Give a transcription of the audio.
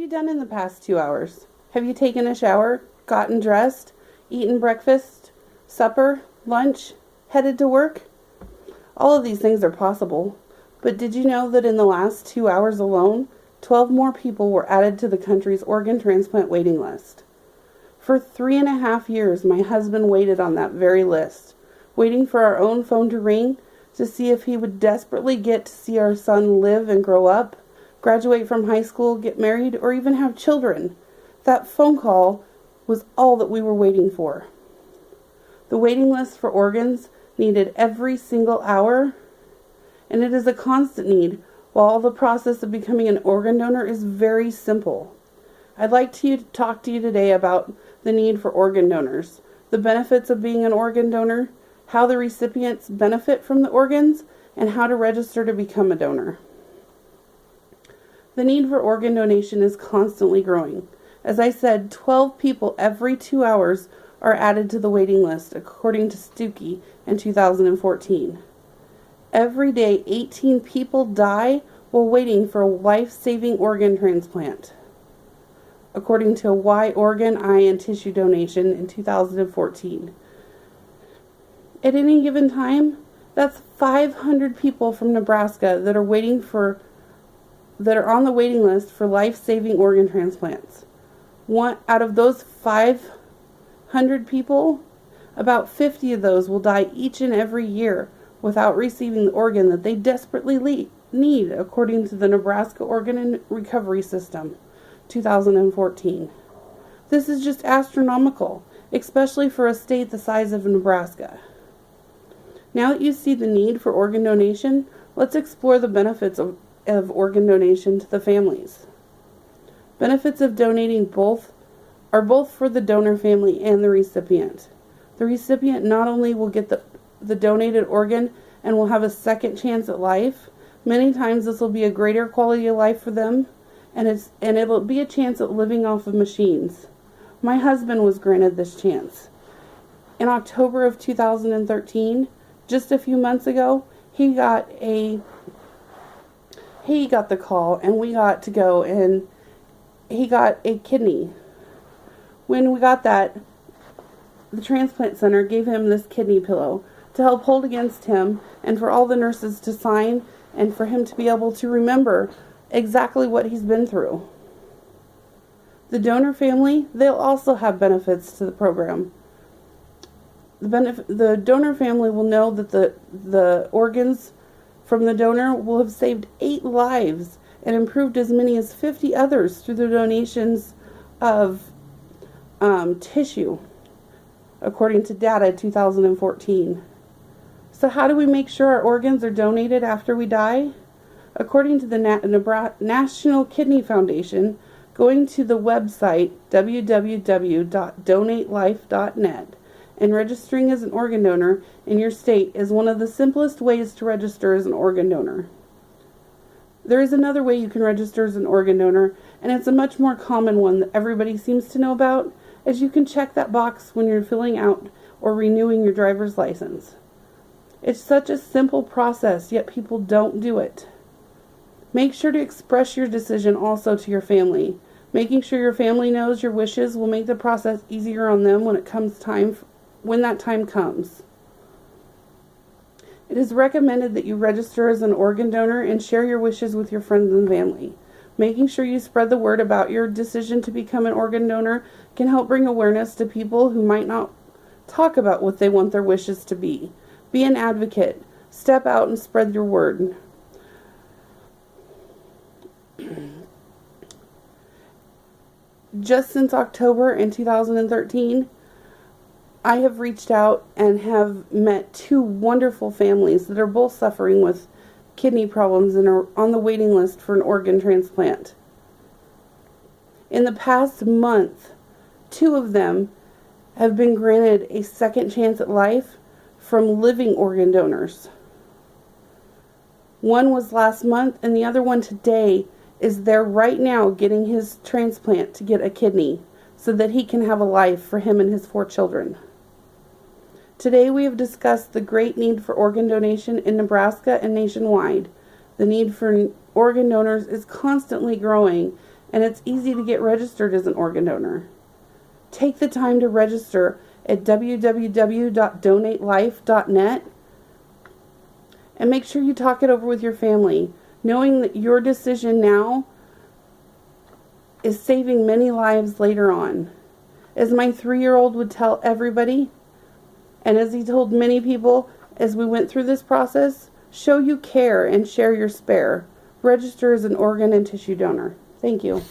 you done in the past 2 hours? Have you taken a shower, gotten dressed, eaten breakfast, supper, lunch, headed to work? All of these things are possible, but did you know that in the last 2 hours alone, 12 more people were added to the country's organ transplant waiting list? For 3.5 years, my husband waited on that very list, waiting for our own phone to ring to see if he would desperately get to see our son live and grow up, graduate from high school, get married, or even have children. That phone call was all that we were waiting for. The waiting list for organs needed every single hour, and it is a constant need, while the process of becoming an organ donor is very simple. I'd like to talk to you today about the need for organ donors, the benefits of being an organ donor, how the recipients benefit from the organs, and how to register to become a donor. The need for organ donation is constantly growing. As I said, 12 people every 2 hours are added to the waiting list, according to Stuckey in 2014. Every day, 18 people die while waiting for a life-saving organ transplant, according to Y Organ, Eye, and Tissue Donation in 2014. At any given time, that's 500 people from Nebraska that are on the waiting list for life-saving organ transplants. Out of those 500 people, about 50 of those will die each and every year without receiving the organ that they desperately need, according to the Nebraska Organ and Recovery System, 2014. This is just astronomical, especially for a state the size of Nebraska. Now that you see the need for organ donation, let's explore the benefits of organ donation to the families. Benefits of donating are both for the donor family and the recipient. The recipient not only will get the donated organ and will have a second chance at life, many times this will be a greater quality of life for them, and it will be a chance at living off of machines. My husband was granted this chance. In October of 2013, just a few months ago, he got the call, and we got to go, and he got a kidney. When we got that, the transplant center gave him this kidney pillow to help hold against him, and for all the nurses to sign, and for him to be able to remember exactly what he's been through. The donor family, they'll also have benefits to the program. The donor family will know that the organs from the donor will have saved 8 lives and improved as many as 50 others through the donations of tissue, according to data 2014. So how do we make sure our organs are donated after we die? According to the National Kidney Foundation, going to the website www.donatelife.net and registering as an organ donor in your state is one of the simplest ways to register as an organ donor. There is another way you can register as an organ donor, and it's a much more common one that everybody seems to know about, as you can check that box when you're filling out or renewing your driver's license. It's such a simple process, yet people don't do it. Make sure to express your decision also to your family. Making sure your family knows your wishes will make the process easier on them when that time comes. It is recommended that you register as an organ donor and share your wishes with your friends and family. Making sure you spread the word about your decision to become an organ donor can help bring awareness to people who might not talk about what they want their wishes to be. Be an advocate. Step out and spread your word. Just since October in 2013, I have reached out and have met 2 wonderful families that are both suffering with kidney problems and are on the waiting list for an organ transplant. In the past month, 2 of them have been granted a second chance at life from living organ donors. One was last month, and the other one today is there right now getting his transplant to get a kidney so that he can have a life for him and his 4 children. Today we have discussed the great need for organ donation in Nebraska and nationwide. The need for organ donors is constantly growing, and it's easy to get registered as an organ donor. Take the time to register at www.donatelife.net and make sure you talk it over with your family, knowing that your decision now is saving many lives later on. As my 3-year-old would tell everybody, and as he told many people as we went through this process, show you care and share your spare. Register as an organ and tissue donor. Thank you.